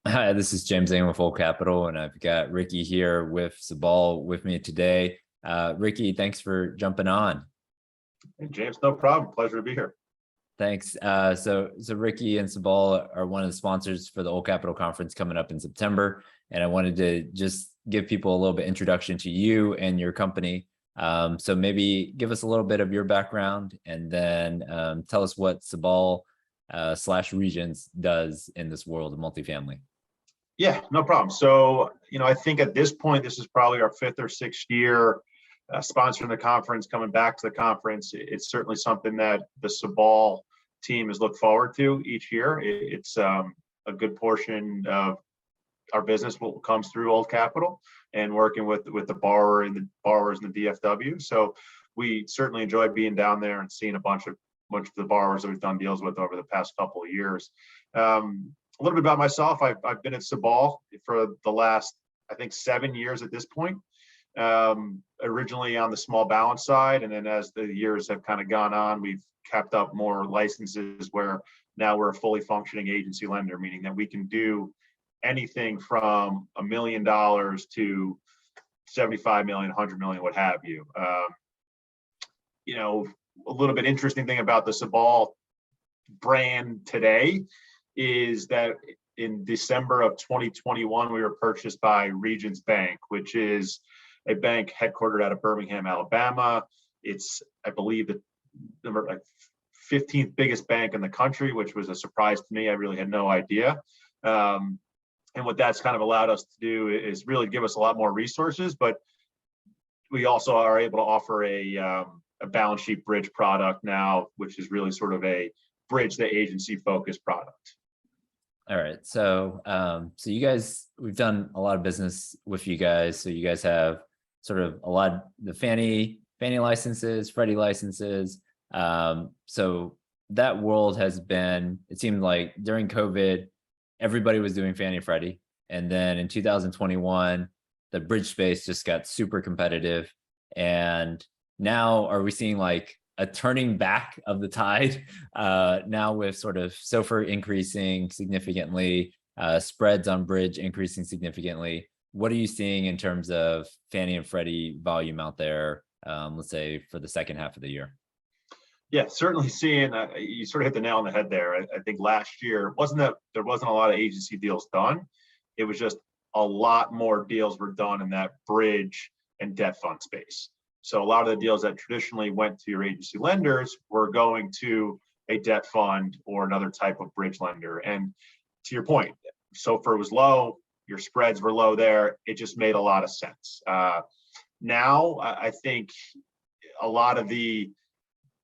Hi, this is James Ang with Full Capital, and I've got Ricky here with Sabal with me today. Ricky, thanks for jumping on. Hey, James, no problem. Pleasure to be here. Thanks. So Ricky and Sabal are one of the sponsors for the Old Capital Conference coming up in September, and I wanted to just give people a little bit introduction to you and your company. So maybe give us a little bit of your background, and then tell us what Sabal slash Regions does in this world of multifamily. Yeah, no problem. So, I think at this point, this is probably our fifth or sixth year sponsoring the conference, coming back to the conference. It's certainly something that the Sabal team has looked forward to each year. It's a good portion of our business what comes through Old Capital and working with the borrower and the borrowers in the DFW. So we certainly enjoy being down there and seeing a bunch of the borrowers that we've done deals with over the past couple of years. A little bit about myself. I've been at Sabal for the last, I think, 7 years at this point. Originally on the small balance side, and then as the years have kind of gone on, we've kept up more licenses where now we're a fully functioning agency lender, meaning that we can do anything from $1 million to 75 million, 100 million, what have you. A little bit interesting thing about the Sabal brand today is that in December of 2021, we were purchased by Regions Bank, which is a bank headquartered out of Birmingham, Alabama. It's, I believe, the number 15th biggest bank in the country, which was a surprise to me. I really had no idea. And what that's kind of allowed us to do is really give us a lot more resources, but we also are able to offer a balance sheet bridge product now, which is really sort of a bridge the agency focused product. All right. So you guys, we've done a lot of business with you guys. So you guys have sort of a lot of the Fannie licenses, Freddie licenses. So that world has been, it seemed like during COVID, everybody was doing Fannie and Freddie. And then in 2021, the bridge space just got super competitive. And now are we seeing like a turning back of the tide now with sort of SOFR increasing significantly, spreads on bridge increasing significantly? What are you seeing in terms of Fannie and Freddie volume out there, let's say for the second half of the year? Yeah, certainly seeing, you sort of hit the nail on the head there. I think last year, wasn't that there wasn't a lot of agency deals done. It was just a lot more deals were done in that bridge and debt fund space. So a lot of the deals that traditionally went to your agency lenders were going to a debt fund or another type of bridge lender. And to your point, SOFR was low, your spreads were low there. It just made a lot of sense. Now, I think a lot of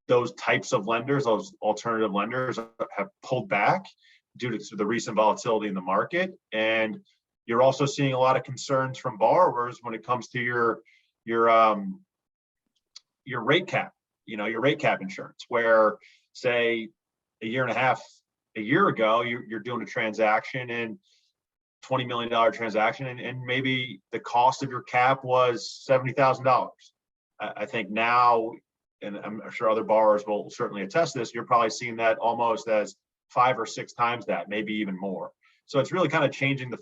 those types of lenders, those alternative lenders, have pulled back due to the recent volatility in the market. And you're also seeing a lot of concerns from borrowers when it comes to your rate cap, your rate cap insurance, where say a year ago, you're doing a transaction and $20 million transaction, and maybe the cost of your cap was $70,000. I think now, and I'm sure other borrowers will certainly attest this, you're probably seeing that almost as 5 or 6 times that, maybe even more. So it's really kind of changing the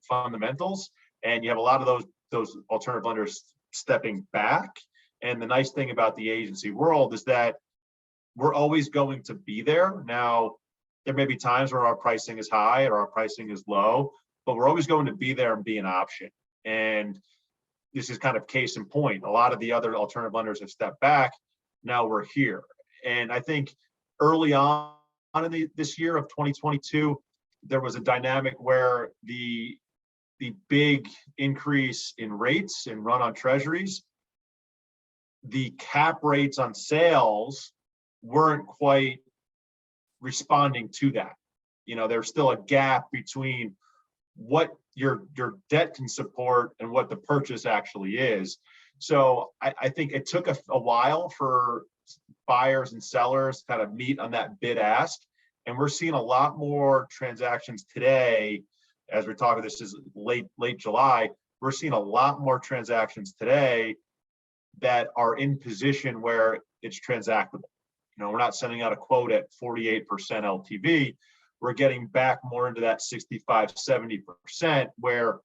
fundamentals, and you have a lot of those alternative lenders stepping back. And the nice thing about the agency world is that we're always going to be there. Now, there may be times where our pricing is high or our pricing is low, but we're always going to be there and be an option. And this is kind of case in point. A lot of the other alternative lenders have stepped back. Now we're here. And I think early on in this year of 2022, there was a dynamic where the big increase in rates and run on treasuries, the cap rates on sales weren't quite responding to that. There's still a gap between what your debt can support and what the purchase actually is. So I think it took a while for buyers and sellers to kind of meet on that bid ask. And we're seeing a lot more transactions today, as we're talking, this is late July, we're seeing a lot more transactions today that are in position where it's transactable. We're not sending out a quote at 48% LTV. we're getting back more into that 65-70% where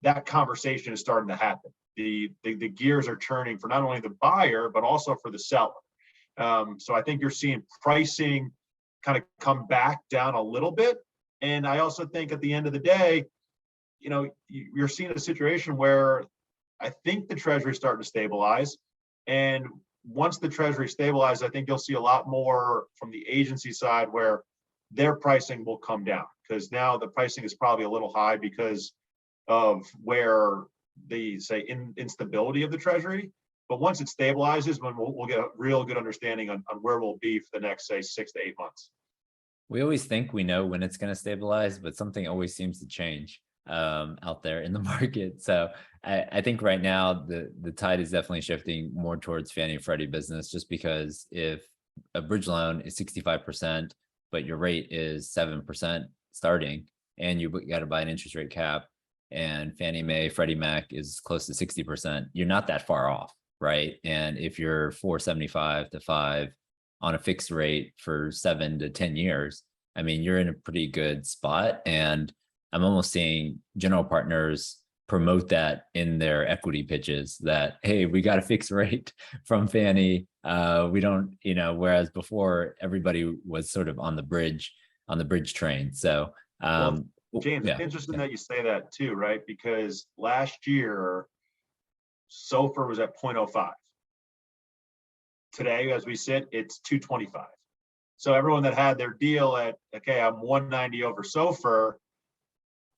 that conversation is starting to happen. The gears are turning for not only the buyer, but also for the seller. So I think you're seeing pricing kind of come back down a little bit. And I also think at the end of the day, you're seeing a situation where I think the Treasury is starting to stabilize. And once the Treasury stabilizes, I think you'll see a lot more from the agency side where their pricing will come down, because now the pricing is probably a little high because of where the instability of the Treasury. But once it stabilizes, when we'll get a real good understanding on where we'll be for the next, say, 6 to 8 months. We always think we know when it's going to stabilize, but something always seems to change out there in the market. So I think right now the tide is definitely shifting more towards Fannie and Freddie business, just because if a bridge loan is 65%, but your rate is 7% starting, and you got to buy an interest rate cap, and Fannie Mae, Freddie Mac is close to 60%, you're not that far off, right? And if you're 475 to 5 on a fixed rate for 7 to 10 years, I mean, you're in a pretty good spot. And I'm almost seeing general partners promote that in their equity pitches that, hey, we got a fixed rate from Fannie. We don't, whereas before everybody was sort of on the bridge train. So, James, it's interesting that you say that too, right? Because last year, SOFR was at 0.05. Today, as we sit, it's 225. So everyone that had their deal at, okay, I'm 190 over SOFR,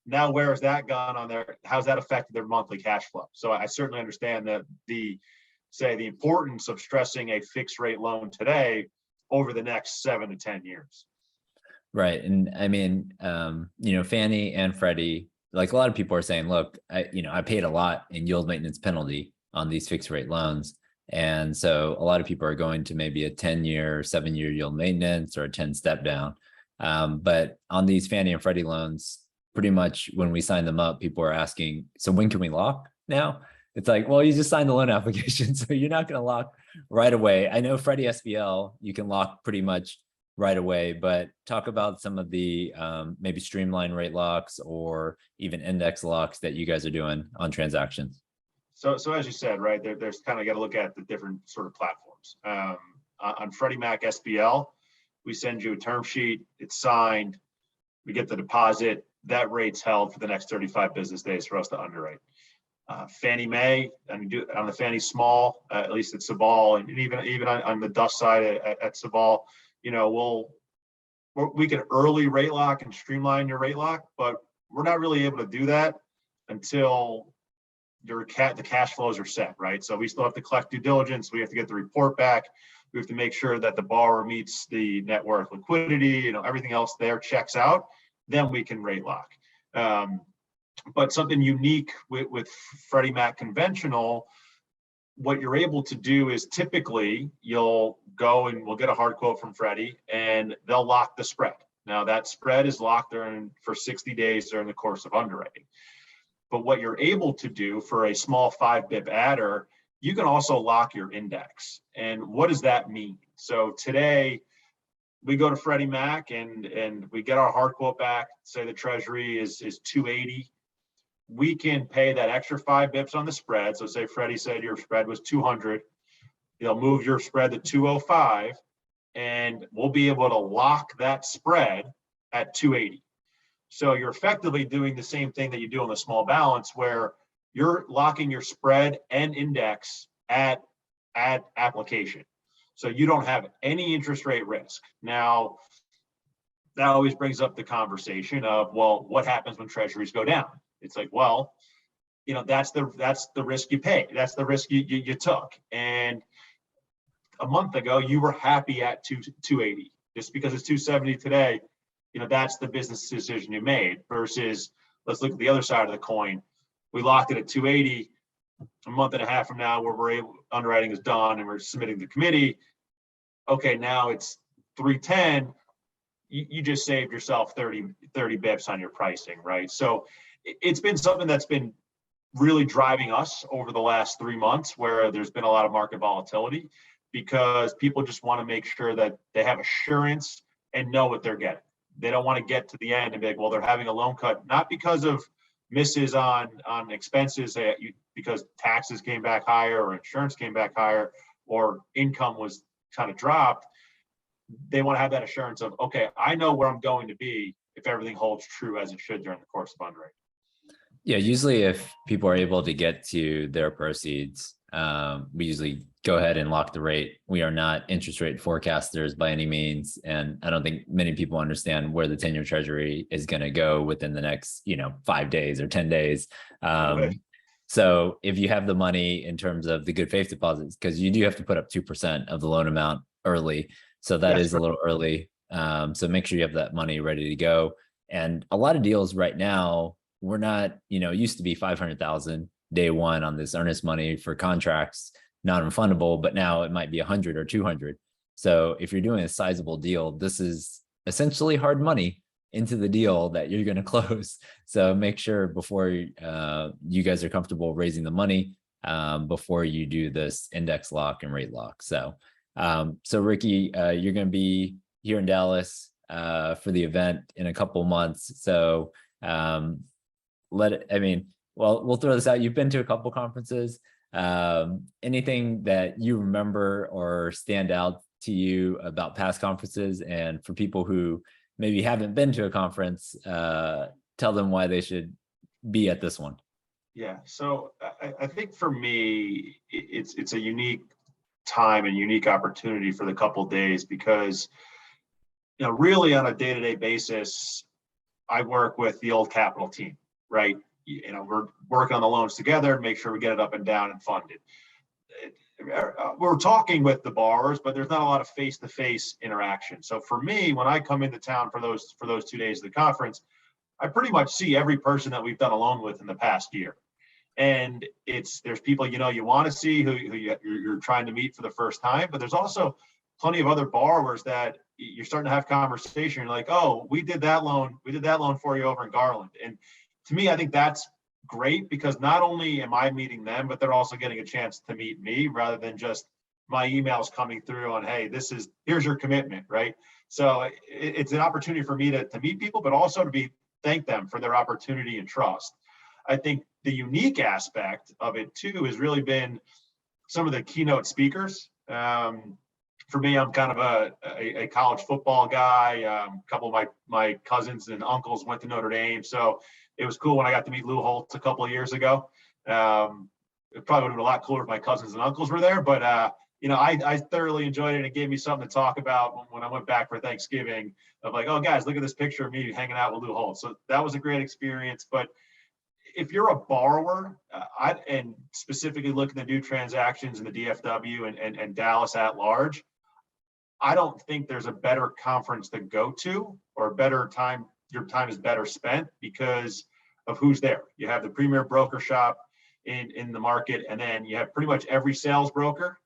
now where has that gone on there? How's that affected their monthly cash flow? So I certainly understand that the importance of stressing a fixed rate loan today over the next 7 to 10 years. Right. And I mean, Fannie and Freddie, like a lot of people are saying, look, I paid a lot in yield maintenance penalty on these fixed rate loans. And so a lot of people are going to maybe a 10-year, 7-year yield maintenance or a 10 step down. But on these Fannie and Freddie loans, pretty much when we sign them up, people are asking, so when can we lock now? It's like, well, you just signed the loan application, so you're not going to lock right away. I know Freddie SBL, you can lock pretty much right away, but talk about some of the maybe streamline rate locks or even index locks that you guys are doing on transactions. So as you said, right, there's kind of got to look at the different sort of platforms. On Freddie Mac SBL, we send you a term sheet, it's signed, we get the deposit, that rate's held for the next 35 business days for us to underwrite. Fannie Mae, on the Fannie small, at least at Sabal, and even on the Dutch side at Sabal, we can early rate lock and streamline your rate lock, but we're not really able to do that until the cash flows are set, right? So we still have to collect due diligence. We have to get the report back. We have to make sure that the borrower meets the net worth liquidity, everything else there checks out. Then we can rate lock. But something unique with Freddie Mac conventional, what you're able to do is typically you'll go and we'll get a hard quote from Freddie and they'll lock the spread. Now that spread is locked for 60 days during the course of underwriting. But what you're able to do for a small 5 BIP adder, you can also lock your index. And what does that mean? So today we go to Freddie Mac and we get our hard quote back, say the Treasury is 280. We can pay that extra 5 bips on the spread. So say Freddie said your spread was 200. They'll move your spread to 205 and we'll be able to lock that spread at 280. So you're effectively doing the same thing that you do on the small balance where you're locking your spread and index at application. So you don't have any interest rate risk. Now, that always brings up the conversation of, well, what happens when treasuries go down? It's like, well, that's the risk you pay. That's the risk you took. And a month ago, you were happy at 280. Just because it's 270 today, that's the business decision you made versus let's look at the other side of the coin. We locked it at 280 a month and a half from now where underwriting is done and we're submitting to the committee. Okay, now it's 310. You just saved yourself 30 bips on your pricing, right? So it's been something that's been really driving us over the last 3 months where there's been a lot of market volatility because people just want to make sure that they have assurance and know what they're getting. they don't want to get to the end and be like, well, they're having a loan cut, not because of misses on expenses, because taxes came back higher or insurance came back higher or income was kind of dropped. They want to have that assurance of, okay, I know where I'm going to be if everything holds true as it should during the course of underwriting. Yeah, usually if people are able to get to their proceeds, we usually go ahead and lock the rate. We are not interest rate forecasters by any means. And I don't think many people understand where the 10-year treasury is going to go within the next, 5 days or 10 days. So if you have the money in terms of the good faith deposits, because you do have to put up 2% of the loan amount early. So that is a little early. So make sure you have that money ready to go. And a lot of deals right now, we're not, it used to be 500,000 day one on this earnest money for contracts, non-refundable, but now it might be 100 or 200. So if you're doing a sizable deal, this is essentially hard money into the deal that you're going to close. So make sure before you guys are comfortable raising the money before you do this index lock and rate lock. So Rickey, you're going to be here in Dallas for the event in a couple months. So we'll throw this out. You've been to a couple conferences. Anything that you remember or stand out to you about past conferences? And for people who maybe haven't been to a conference, tell them why they should be at this one. Yeah, so I think for me, it's a unique time and unique opportunity for the couple of days because, really on a day-to-day basis, I work with the old capital team, right? We're working on the loans together to make sure we get it up and down and funded. We're talking with the borrowers, but there's not a lot of face-to-face interaction. So for me, when I come into town for those 2 days of the conference, I pretty much see every person that we've done a loan with in the past year. And there's people you want to see who you're trying to meet for the first time, but there's also plenty of other borrowers that you're starting to have conversation. You're like, oh, we did that loan for you over in Garland. And to me, I think that's great because not only am I meeting them, but they're also getting a chance to meet me rather than just my emails coming through on, hey, here's your commitment, right? So it's an opportunity for me to meet people, but also to thank them for their opportunity and trust. I think the unique aspect of it too has really been some of the keynote speakers. For me, I'm kind of a college football guy. A couple of my cousins and uncles went to Notre Dame, so it was cool when I got to meet Lou Holtz a couple of years ago. It probably would have been a lot cooler if my cousins and uncles were there, but I thoroughly enjoyed it, and it gave me something to talk about when I went back for Thanksgiving of like, oh guys, look at this picture of me hanging out with Lou Holtz. So that was a great experience. But if you're a borrower, and specifically looking to do transactions in the DFW and Dallas at large, I don't think there's a better conference to go to or a better time. Your time is better spent because of who's there. You have the premier broker shop in the market, and then you have pretty much every sales broker,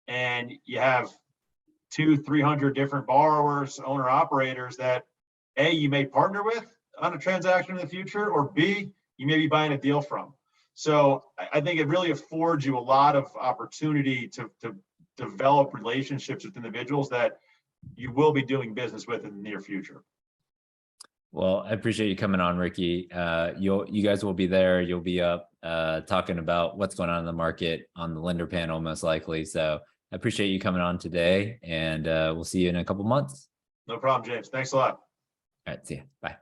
and you have 200-300 different borrowers, owner operators that A, you may partner with on a transaction in the future, or B, you may be buying a deal from. So I think it really affords you a lot of opportunity to develop relationships with individuals that you will be doing business with in the near future. Well, I appreciate you coming on, Rickey. You guys will be there. You'll be up talking about what's going on in the market on the lender panel, most likely. So I appreciate you coming on today, and we'll see you in a couple months. No problem, James. Thanks a lot. All right, see you. Bye.